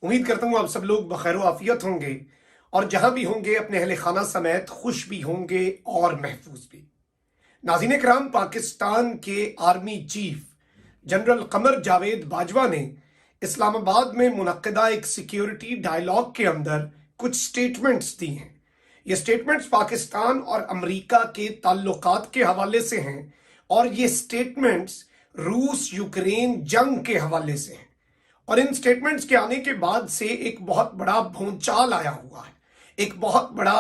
उम्मीद करता हूँ आप सब लोग बखैर आफियत होंगे और जहां भी होंगे अपने अहले खाना समेत खुश भी होंगे और महफूज भी। नाज़रीन कराम, पाकिस्तान के army chief general Qamar Javed Bajwa ने इस्लामाबाद में मुनक्किदा एक सिक्योरिटी डायलॉग के अंदर कुछ स्टेटमेंट्स दी हैं। ये स्टेटमेंट्स पाकिस्तान और अमेरिका के ताल्लुकात के हवाले से हैं और ये स्टेटमेंट्स रूस यूक्रेन जंग के हवाले से हैं। और इन स्टेटमेंट्स के आने के बाद से एक बहुत बड़ा भूचाल आया हुआ है, एक बहुत बड़ा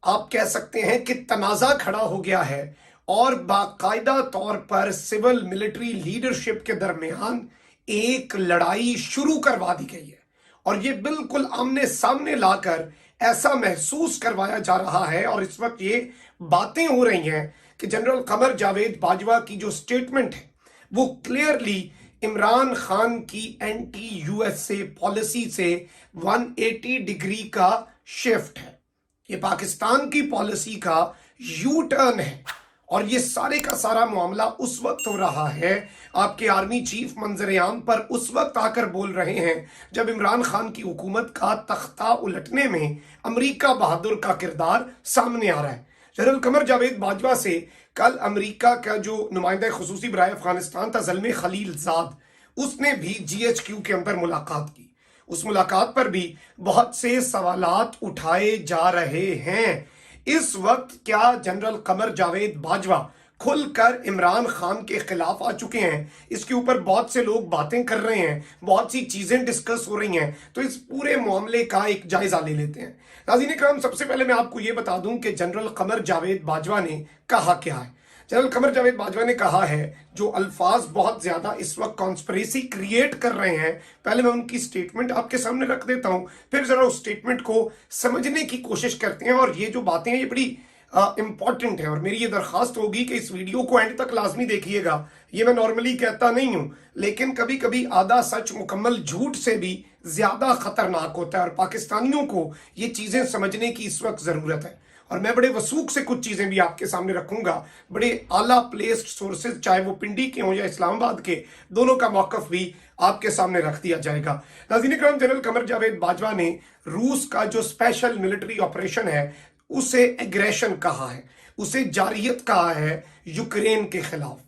आप कह सकते हैं कि तनाज़ा खड़ा हो गया है और बाकायदा तौर पर सिविल मिलिट्री लीडरशिप के दरमियान एक लड़ाई शुरू करवा दी गई है। और ये बिल्कुल आमने सामने लाकर ऐसा महसूस करवाया जा रहा है और इस वक्त ये बातें हो रही हैं कि जनरल कमर जावेद बाजवा की जो स्टेटमेंट है वो क्लियरली इमरान खान की एंटी यूएसए पॉलिसी से 180 डिग्री का शिफ्ट है। ये पाकिस्तान की पॉलिसी का यू टर्न है और ये सारे का सारा मामला उस वक्त हो रहा है, आपके आर्मी चीफ मंजर-ए-आम पर उस वक्त आकर बोल रहे हैं जब इमरान खान की हुकूमत का तख्ता उलटने में अमेरिका बहादुर का किरदार सामने आ रहा है। जनरल कमर जावेद बाजवा से कल अमेरिका का जो नुमाइंदा खुसूसी बराए अफगानिस्तान था ज़ल्मे खलीलजाद, उसने भी GHQ के अंदर मुलाकात की। उस मुलाकात पर भी बहुत से सवालात उठाए जा रहे हैं। इस वक्त क्या जनरल कमर जावेद बाजवा खुलकर इमरान खान के खिलाफ आ चुके हैं? इसके ऊपर बहुत से लोग बातें कर रहे हैं, बहुत सी चीजें डिस्कस हो रही हैं। तो इस पूरे मामले का एक जायजा ले लेते हैं। नाज़रीन कराम, सबसे पहले मैं आपको यह बता दूं कि जनरल कमर जावेद बाजवा ने कहा क्या है। जनरल कमर जावेद बाजवा ने कहा है जो अल्फाज बहुत ज्यादा इस वक्त कॉन्स्पिरेसी क्रिएट कर रहे हैं। पहले मैं उनकी स्टेटमेंट आपके सामने रख देता हूं, फिर जरा उस स्टेटमेंट को समझने की कोशिश करते हैं। और ये जो बातें हैं ये बड़ी इंपॉर्टेंट है और मेरी ये दरखास्त होगी कि इस वीडियो को एंड तक लाजमी देखिएगा। ये मैं नॉर्मली कहता नहीं हूं, लेकिन कभी कभी आधा सच मुकम्मल झूठ से भी ज्यादा खतरनाक होता है और पाकिस्तानियों को ये चीजें समझने की इस वक्त जरूरत है। और मैं बड़े वसूख से कुछ चीजें भी आपके सामने रखूंगा, बड़े आला प्लेस्ड सोर्सेज, चाहे वो पिंडी के हों या इस्लामाबाद के, दोनों का मौकफ भी आपके सामने रख दिया जाएगा। नाज़रीन कराम, जनरल कमर जावेद बाजवा ने रूस का जो स्पेशल मिलिट्री ऑपरेशन है उसे एग्रेशन कहा है, उसे जारियत कहा है यूक्रेन के खिलाफ।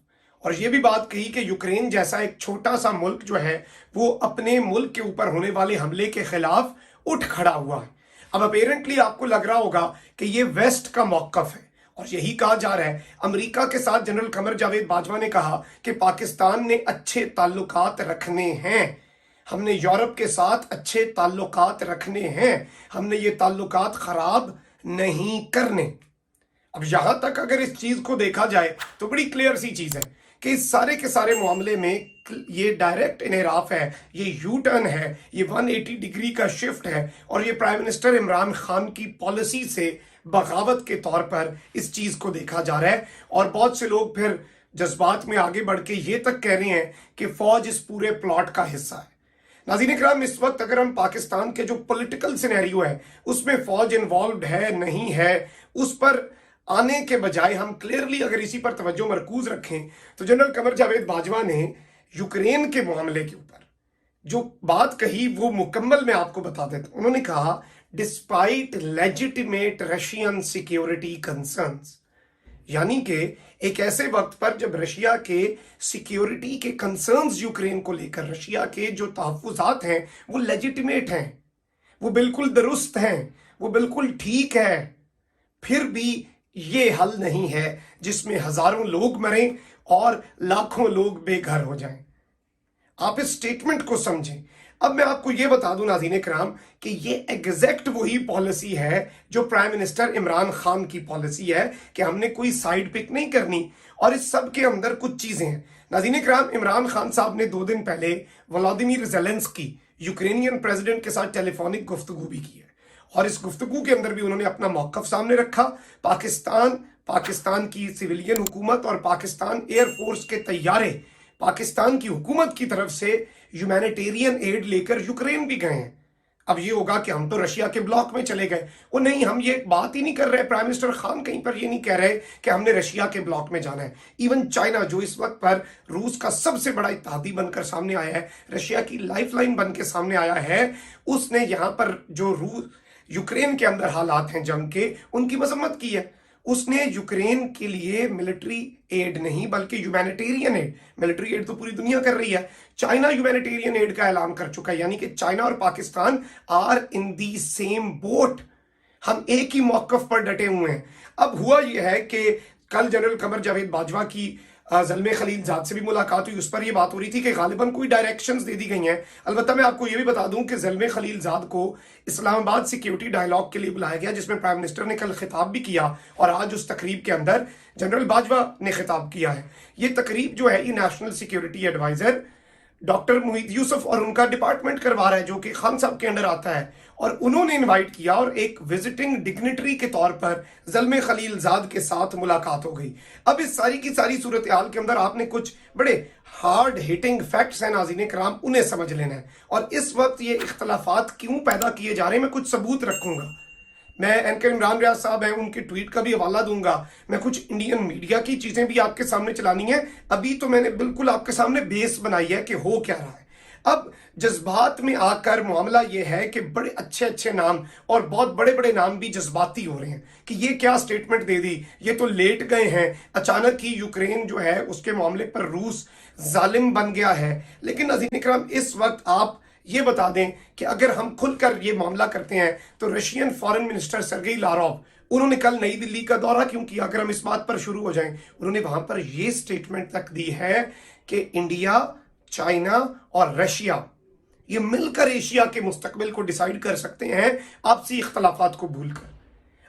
और यह भी बात कही कि यूक्रेन जैसा एक छोटा सा मुल्क जो है वो अपने मुल्क के ऊपर होने वाले हमले के खिलाफ उठ खड़ा हुआ है। अब अपेरेंटली आपको लग रहा होगा कि ये वेस्ट का मौकफ है और यही कहा जा रहा है। अमेरिका के साथ जनरल कमर जावेद बाजवा ने कहा कि पाकिस्तान ने अच्छे ताल्लुकात रखने हैं, हमने यूरोप के साथ अच्छे ताल्लुकात रखने हैं, हमने ये ताल्लुकात खराब नहीं करने। अब यहां तक अगर इस चीज को देखा जाए तो बड़ी क्लियर सी चीज है कि इस सारे के सारे मामले में ये डायरेक्ट इनहराफ है, ये यू टर्न है, ये 180 डिग्री का शिफ्ट है और ये प्राइम मिनिस्टर इमरान खान की पॉलिसी से बगावत के तौर पर इस चीज को देखा जा रहा है। और बहुत से लोग फिर जज्बात में आगे बढ़ के ये तक कह रहे हैं कि फौज इस पूरे प्लॉट का हिस्सा है। नाज़रीन कराम, इस वक्त अगर हम पाकिस्तान के जो पॉलिटिकल सिनेरियो है उसमें फौज इन्वॉल्व है नहीं है, उस पर आने के बजाय हम क्लियरली अगर इसी पर तवज्जो मरकूज रखें तो जनरल कमर जावेद बाजवा ने यूक्रेन के मामले के ऊपर जो बात कही वो मुकम्मल मैं आपको बता देता हूं। उन्होंने कहा despite legitimate Russian security concerns, यानी कि एक ऐसे वक्त पर जब रशिया के सिक्योरिटी के कंसर्न्स यूक्रेन को लेकर, रशिया के जो तहफ्फुज़ात हैं वो लेजिटिमेट हैं, वो बिल्कुल दुरुस्त हैं, वो बिल्कुल ठीक है, फिर भी ये हल नहीं है जिसमें हजारों लोग मरें और लाखों लोग बेघर हो जाएं। आप इस स्टेटमेंट को समझें। अब मैं आपको यह बता दूं नाज़रीन कराम कि ये एग्जैक्ट वही पॉलिसी है जो प्राइम मिनिस्टर इमरान खान की पॉलिसी है कि हमने कोई साइड पिक नहीं करनी। और इस सब के अंदर कुछ चीजें हैं नाज़रीन कराम। इमरान खान साहब ने 2 दिन पहले व्लादिमीर ज़ेलेंस्की यूक्रेनियन प्रेसिडेंट के साथ टेलीफोनिक गुफ्तगू भी की है और इस गुफ्तगू के अंदर भी उन्होंने अपना मौकफ सामने रखा। पाकिस्तान की सिविलियन हुकूमत और पाकिस्तान एयरफोर्स के तैयारे पाकिस्तान की हुकूमत की तरफ से ह्यूमैनिटेरियन एड लेकर यूक्रेन भी गए हैं। अब ये होगा कि हम तो रशिया के ब्लॉक में चले गए। वो नहीं, हम ये बात ही नहीं कर रहे, प्राइम मिनिस्टर खान कहीं पर ये नहीं कह रहे कि हमने रशिया के ब्लॉक में जाना है। इवन चाइना, जो इस वक्त पर रूस का सबसे बड़ा इत्तेहादी बनकर सामने आया है, रशिया की लाइफलाइन बन के सामने आया है, उसने यहाँ पर जो रूस यूक्रेन के अंदर हालात हैं जंग के, उनकी मजम्मत की है। उसने यूक्रेन के लिए मिलिट्री एड नहीं बल्कि ह्यूमैनिटेरियन एड, मिलिट्री एड तो पूरी दुनिया कर रही है, चाइना ह्यूमैनिटेरियन एड का ऐलान कर चुका है। यानी कि चाइना और Pakistan are in the same boat, हम एक ही मौकफ पर डटे हुए हैं। अब हुआ यह है कि कल जनरल कमर जावेद बाजवा की ज़ल्मे खलीलजाद से भी मुलाकात हुई, उस पर यह बात हो रही थी कि गालिबन कोई डायरेक्शंस दे दी गई हैं। अलबत्ता मैं आपको यह भी बता दूं कि ज़ल्मे खलीलजाद को इस्लामाबाद सिक्योरिटी डायलॉग के लिए बुलाया गया, जिसमें प्राइम मिनिस्टर ने कल खिताब भी किया और आज उस तकरीब के अंदर जनरल बाजवा ने खिताब किया है। ये तकरीब जो है ये national security adviser doctor Moeed Yusuf और उनका डिपार्टमेंट करवा रहा है, जो कि खान साहब के अंडर आता है, और उन्होंने इनवाइट किया और एक विजिटिंग डिग्निटरी के तौर पर ज़ल्मे खलीलजाद के साथ मुलाकात हो गई। अब इस सारी की सारी सूरत हाल के अंदर आपने कुछ बड़े हार्ड हिटिंग फैक्ट्स हैं नाज़रीन कराम, उन्हें समझ लेना है। और इस वक्त ये इख्तलाफात क्यों पैदा किए जा रहे हैं, मैं कुछ सबूत रखूंगा। मैं एंकर इमरान रियाज साहब हैं, उनके ट्वीट का भी हवाला दूंगा। मैं कुछ इंडियन मीडिया की चीजें भी आपके सामने चलानी है। अभी तो मैंने बिल्कुल आपके सामने बेस बनाई है कि हो क्या रहा है। अब जज्बात में आकर मामला यह है कि बड़े अच्छे अच्छे नाम और बहुत बड़े बड़े नाम भी जज्बाती हो रहे हैं कि ये क्या स्टेटमेंट दे दी, ये तो लेट गए हैं, अचानक ही यूक्रेन जो है उसके मामले पर रूस जालिम बन गया है। लेकिन नाज़रीन इकराम, इस वक्त आप ये बता दें कि अगर हम खुलकर ये मामला करते हैं तो रशियन फॉरेन मिनिस्टर सरगेई लारोव, उन्होंने कल नई दिल्ली का दौरा क्यों किया, अगर हम इस बात पर शुरू हो जाएं, उन्होंने वहां पर ये स्टेटमेंट तक दी है कि इंडिया, चाइना और रशिया ये मिलकर एशिया के मुस्तकबिल को डिसाइड कर सकते हैं आपसी इख्तलाफात को भूलकर।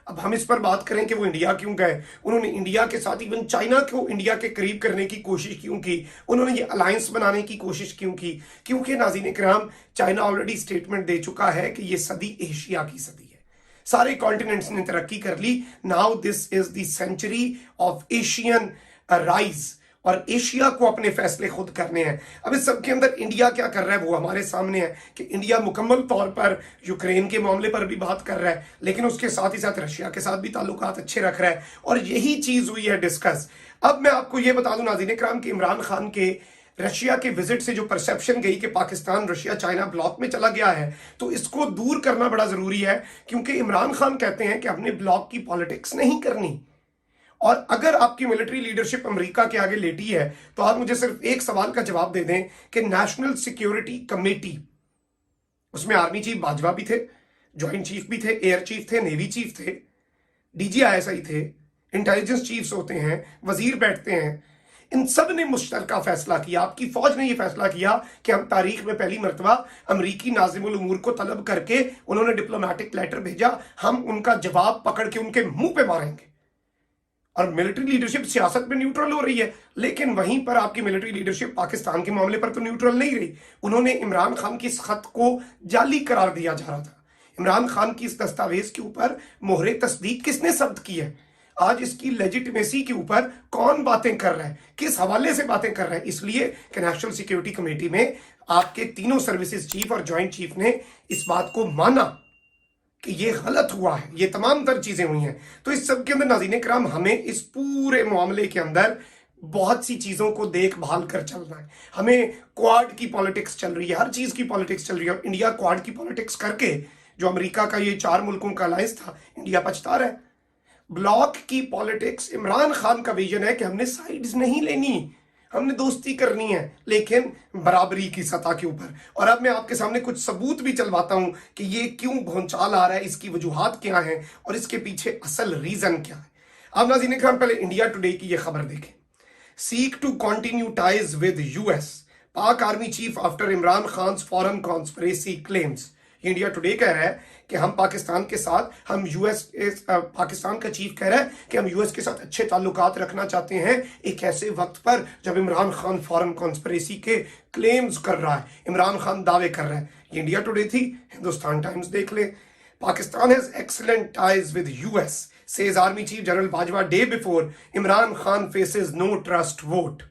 अब हम इस पर बात करें कि वो इंडिया क्यों गए, उन्होंने इंडिया के साथ इवन चाइना को इंडिया के करीब करने की कोशिश क्यों की, उन्होंने ये अलायंस बनाने की कोशिश क्यों की, क्योंकि नाज़रीन इकराम, चाइना ऑलरेडी स्टेटमेंट दे चुका है कि ये सदी एशिया की सदी है। सारे कॉन्टिनेंट्स ने तरक्की कर ली, now this is the century of Asian rise, और एशिया को अपने फैसले खुद करने हैं। अब इस सब के अंदर इंडिया क्या कर रहा है वो हमारे सामने है कि इंडिया मुकम्मल तौर पर यूक्रेन के मामले पर भी बात कर रहा है, लेकिन उसके साथ ही साथ रशिया के साथ भी ताल्लुकात अच्छे रख रहा है, और यही चीज हुई है डिस्कस। अब मैं आपको ये बता दूं नाज़रीन इकराम कि इमरान खान के रशिया के विजिट से जो परसेप्शन गई कि पाकिस्तान रशिया चाइना ब्लॉक में चला गया है, तो इसको दूर करना बड़ा जरूरी है, क्योंकि इमरान खान कहते हैं कि हमने ब्लॉक की पॉलिटिक्स नहीं करनी। और अगर आपकी मिलिट्री लीडरशिप अमेरिका के आगे लेटी है तो आप मुझे सिर्फ एक सवाल का जवाब दे दें कि नेशनल सिक्योरिटी कमेटी, उसमें आर्मी चीफ बाजवा भी थे, ज्वाइंट चीफ भी थे, एयर चीफ थे, नेवी चीफ थे, DGISI थे, इंटेलिजेंस चीफ्स होते हैं, वजीर बैठते हैं, इन सब ने मुश्तरका फैसला किया। आपकी फौज ने यह फैसला किया कि हम तारीख में पहली मरतबा अमरीकी नाज़िमुल उमूर को तलब करके, उन्होंने डिप्लोमेटिक लेटर भेजा, हम उनका जवाब पकड़ के उनके मुंह पे मारेंगे। और मिलिट्री लीडरशिप सियासत में न्यूट्रल हो रही है, लेकिन वहीं पर आपकी मिलिट्री लीडरशिप पाकिस्तान के मामले पर तो न्यूट्रल नहीं रही। उन्होंने इमरान खान की इस खत को जाली करार दिया जा रहा था। इमरान खान की इस दस्तावेज के ऊपर मोहरे तस्दीक किसने जब्त की है, आज इसकी लेजिटिमेसी के ऊपर कौन बातें कर रहा है, किस हवाले से बातें कर रहा है। इसलिए कि नेशनल सिक्योरिटी कमेटी में आपके तीनों सर्विसेज चीफ और ज्वाइंट चीफ ने इस बात को माना कि ये गलत हुआ है, ये तमाम तर चीजें हुई हैं। तो इस सब के अंदर नाज़रीन कराम, हमें इस पूरे मामले के अंदर बहुत सी चीजों को देखभाल कर चलना है। हमें क्वाड की पॉलिटिक्स चल रही है, हर चीज की पॉलिटिक्स चल रही है। इंडिया क्वाड की पॉलिटिक्स करके, जो अमेरिका का ये 4 मुल्कों का अलायंस था, इंडिया पछता रहा है। ब्लॉक की पॉलिटिक्स, इमरान खान का विजन है कि हमने साइड्स नहीं लेनी, हमने दोस्ती करनी है, लेकिन बराबरी की सतह के ऊपर। और अब मैं आपके सामने कुछ सबूत भी चलवाता हूं कि ये क्यों भौंचाल आ रहा है, इसकी वजूहात क्या है और इसके पीछे असल रीजन क्या है। अब नाज़रीन इकराम, पहले इंडिया टुडे की ये खबर देखें। Seek to continue ties with US, Pak army chief after Imran Khan foreign conspiracy claims. India Today कह रहा है कि हम पाकिस्तान के साथ, हम पाकिस्तान का चीफ कह रहा है कि हम US के साथ अच्छे ताल्लुकात रखना चाहते हैं एक ऐसे वक्त पर जब इमरान खान फॉरेन कॉन्स्पिरेसी के क्लेम्स कर रहा है, इमरान खान दावे कर रहा है। ये इंडिया टुडे थी, हिंदुस्तान टाइम्स देख ले। Pakistan has excellent ties with US, says army chief general Bajwa day before Imran Khan faces no trust vote.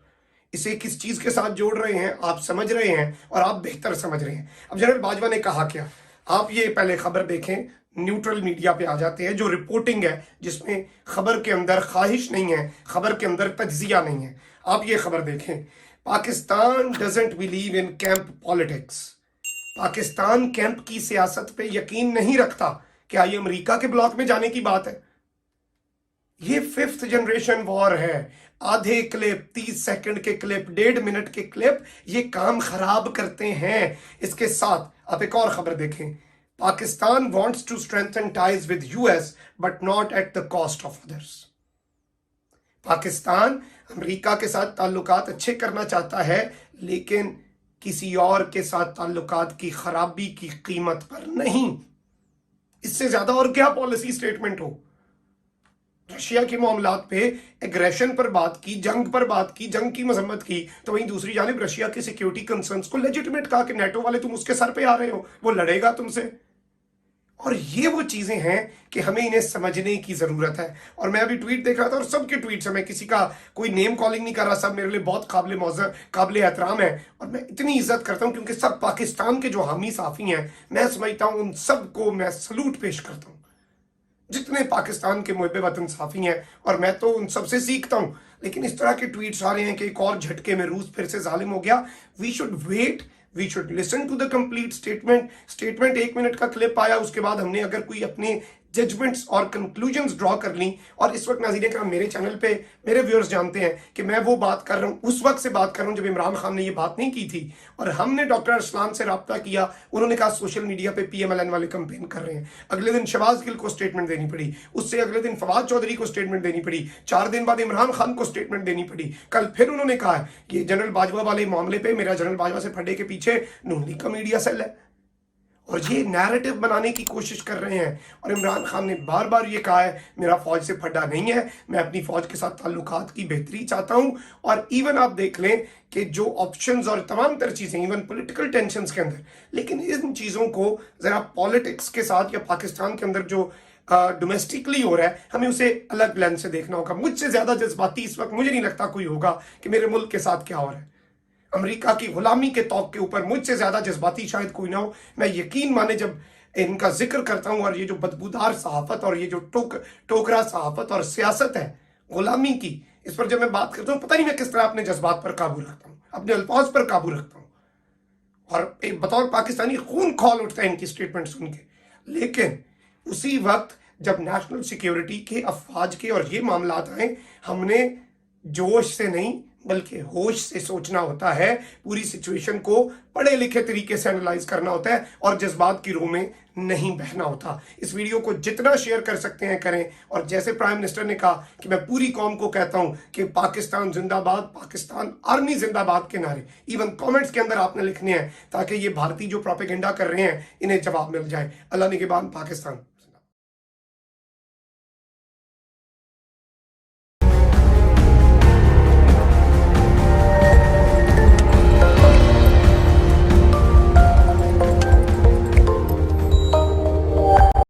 इसे किस चीज के साथ जोड़ रहे हैं आप समझ रहे हैं और आप बेहतर समझ रहे हैं। अब जनरल बाजवा ने कहा क्या, आप ये पहले खबर देखें, न्यूट्रल मीडिया पे आ जाते हैं, जो रिपोर्टिंग है जिसमें खबर के अंदर ख्वाहिश नहीं है, खबर के अंदर तज्जिया नहीं है। आप ये खबर देखें, Pakistan doesn't believe in camp politics. Pakistan camp की सियासत पे यकीन नहीं रखता। क्या ये अमेरिका के ब्लॉक में जाने की बात है? ये 5th जनरेशन वॉर है। आधे क्लिप, 30 सेकंड के क्लिप, 1.5 मिनट के क्लिप ये काम खराब करते हैं। इसके साथ आप एक और खबर देखें, Pakistan wants to strengthen ties with US but not at the cost of others. Pakistan America के साथ ताल्लुकात अच्छे करना चाहता है, लेकिन किसी और के साथ ताल्लुकात की खराबी की कीमत पर नहीं। इससे ज्यादा और क्या पॉलिसी स्टेटमेंट हो? रशिया के मामलात पे एग्रेशन पर बात की, जंग पर बात की, जंग की मजम्मत की, तो वहीं दूसरी जानिब रशिया के सिक्योरिटी कंसर्न्स को लेजिटिमेट कहा कि नेटो वाले तुम उसके सर पे आ रहे हो, वो लड़ेगा तुमसे। और ये वो चीजें हैं कि हमें इन्हें समझने की जरूरत है। और मैं अभी ट्वीट देख रहा था और सबके ट्वीट से, मैं किसी का कोई नेम कॉलिंग नहीं कर रहा, सब मेरे लिए बहुत काबिल मौजूद, काबिल एहतराम है और मैं इतनी इज्जत करता हूं क्योंकि सब पाकिस्तान के जो हामी साफी हैं, मैं समझता हूं उन सबको मैं सलूट पेश करता हूं, जितने पाकिस्तान के मुहब्बे वतन साफी हैं, और मैं तो उन सबसे सीखता हूं। लेकिन इस तरह के ट्वीट्स आ रहे हैं कि एक और झटके में रूस फिर से जालिम हो गया। We should wait, we should listen to the complete statement 1 minute का क्लिप आया, उसके बाद हमने अगर कोई अपने जजमेंट्स और कंक्लूजन्स ड्रॉ कर ली। और इस वक्त नाज़रीन करम, मेरे चैनल पे मेरे व्यूअर्स जानते हैं कि मैं वो बात कर रहा हूँ, उस वक्त से बात कर रहा हूँ जब इमरान खान ने ये बात नहीं की थी और हमने डॉक्टर अरसलान से रब्ता किया। उन्होंने कहा सोशल मीडिया पे PMLN वाले कंपेन कर रहे हैं। अगले दिन शहबाज गिल को स्टेटमेंट देनी पड़ी, उससे अगले दिन फवाद चौधरी को स्टेटमेंट देनी पड़ी, 4 दिन बाद इमरान खान को स्टेटमेंट देनी पड़ी। कल फिर उन्होंने कहा कि जनरल बाजवा वाले मामले पे मेरा जनरल बाजवा से फड्डे के पीछे नून लीग का मीडिया सेल है और ये नैरेटिव बनाने की कोशिश कर रहे हैं। और इमरान खान ने बार बार ये कहा है मेरा फौज से फड्डा नहीं है, मैं अपनी फौज के साथ ताल्लुकात की बेहतरी चाहता हूं। और इवन आप देख लें कि जो ऑप्शंस और तमाम तर चीजें, इवन पॉलिटिकल टेंशंस के अंदर, लेकिन इन चीजों को जरा पॉलिटिक्स के साथ या पाकिस्तान के अंदर जो डोमेस्टिकली हो रहा है, हमें उसे अलग लेंस से देखना होगा। मुझसे ज्यादा जज्बाती इस वक्त मुझे नहीं लगता कोई होगा कि मेरे मुल्क के साथ क्या हो रहा है। अमेरिका की गुलामी के तौक के ऊपर मुझसे ज्यादा जज्बाती शायद कोई ना हो। मैं यकीन माने जब इनका जिक्र करता हूं, और ये जो बदबूदार सहाफत और ये जो टोकरा सहाफत और सियासत है गुलामी की, इस पर जब मैं बात करता हूं, पता नहीं मैं किस तरह अपने जज्बात पर काबू रखता हूं, अपने अल्फाज पर काबू रखता हूं। और एक बतौर पाकिस्तानी खून खौल उठता है इनकी स्टेटमेंट सुन के। लेकिन उसी वक्त जब नेशनल सिक्योरिटी के, अफवाज के और ये मामला आए, हमने जोश से नहीं बल्कि होश से सोचना होता है। पूरी सिचुएशन को पढ़े लिखे तरीके से एनालाइज करना होता है और जज्बात की रूह में नहीं बहना होता। इस वीडियो को जितना शेयर कर सकते हैं करें। और जैसे प्राइम मिनिस्टर ने कहा कि मैं पूरी कौम को कहता हूं कि पाकिस्तान जिंदाबाद, पाकिस्तान आर्मी जिंदाबाद के नारे इवन कमेंट्स के अंदर आपने लिखने हैं ताकि ये भारतीय जो प्रोपेगेंडा कर रहे हैं इन्हें जवाब मिल जाए। अल्लाह निगहबान पाकिस्तान।